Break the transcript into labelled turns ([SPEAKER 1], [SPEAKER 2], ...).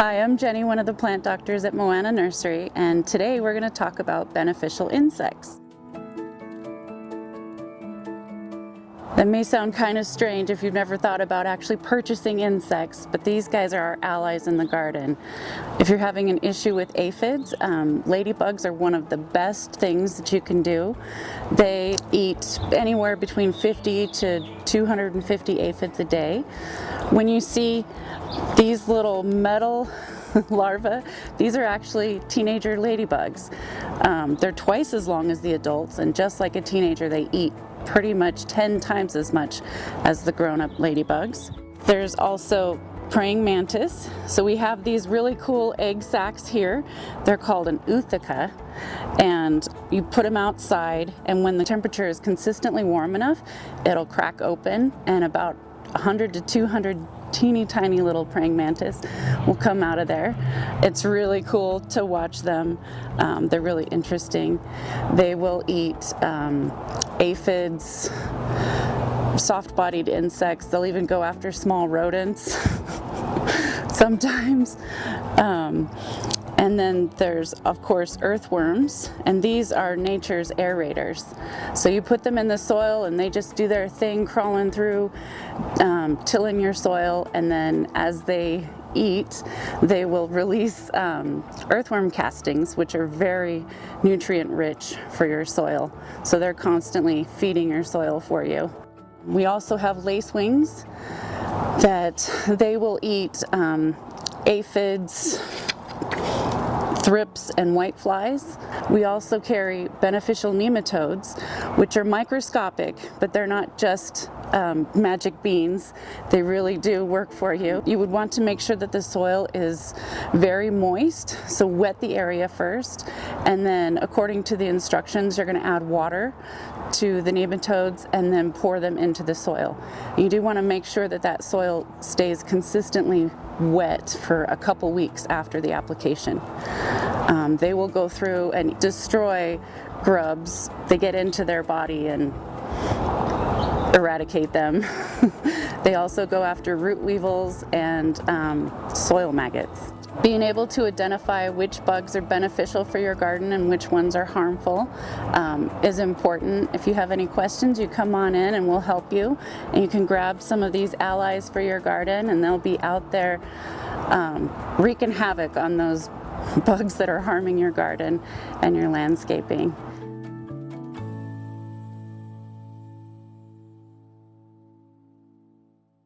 [SPEAKER 1] Hi, I'm Jenny, one of the plant doctors at Moana Nursery, and today we're going to talk about beneficial insects. That may sound kind of strange if you've never thought about actually purchasing insects, but these guys are our allies in the garden. If you're having an issue with aphids, ladybugs are one of the best things that you can do. They eat anywhere between 50 to 250 aphids a day. When you see these little metal larvae, these are actually teenager ladybugs. They're twice as long as the adults, and just like a teenager, they eat pretty much 10 times as much as the grown-up ladybugs. There's also praying mantis. So we have these really cool egg sacs here. They're called an Utica, and you put them outside, and when the temperature is consistently warm enough, it'll crack open, and about 100 to 200 teeny tiny little praying mantis will come out of there. It's really cool to watch them. They're really interesting. They will eat aphids, soft-bodied insects. They'll even go after small rodents sometimes. And then there's, of course, earthworms, and these are nature's aerators. So you put them in the soil and they just do their thing, crawling through, tilling your soil, and then as they eat, they will release earthworm castings, which are very nutrient rich for your soil. So they're constantly feeding your soil for you. We also have lacewings that they will eat aphids, thrips, and whiteflies. We also carry beneficial nematodes, which are microscopic, but they're not just magic beans. They really do work for you. You would want to make sure that the soil is very moist, so wet the area first, and then according to the instructions, you're going to add water to the nematodes and then pour them into the soil. You do want to make sure that that soil stays consistently wet for a couple weeks after the application. They will go through and destroy grubs. They get into their body and eradicate them. They also go after root weevils and soil maggots. Being able to identify which bugs are beneficial for your garden and which ones are harmful is important. If you have any questions, you come on in and we'll help you. And you can grab some of these allies for your garden, and they'll be out there wreaking havoc on those bugs that are harming your garden and your landscaping.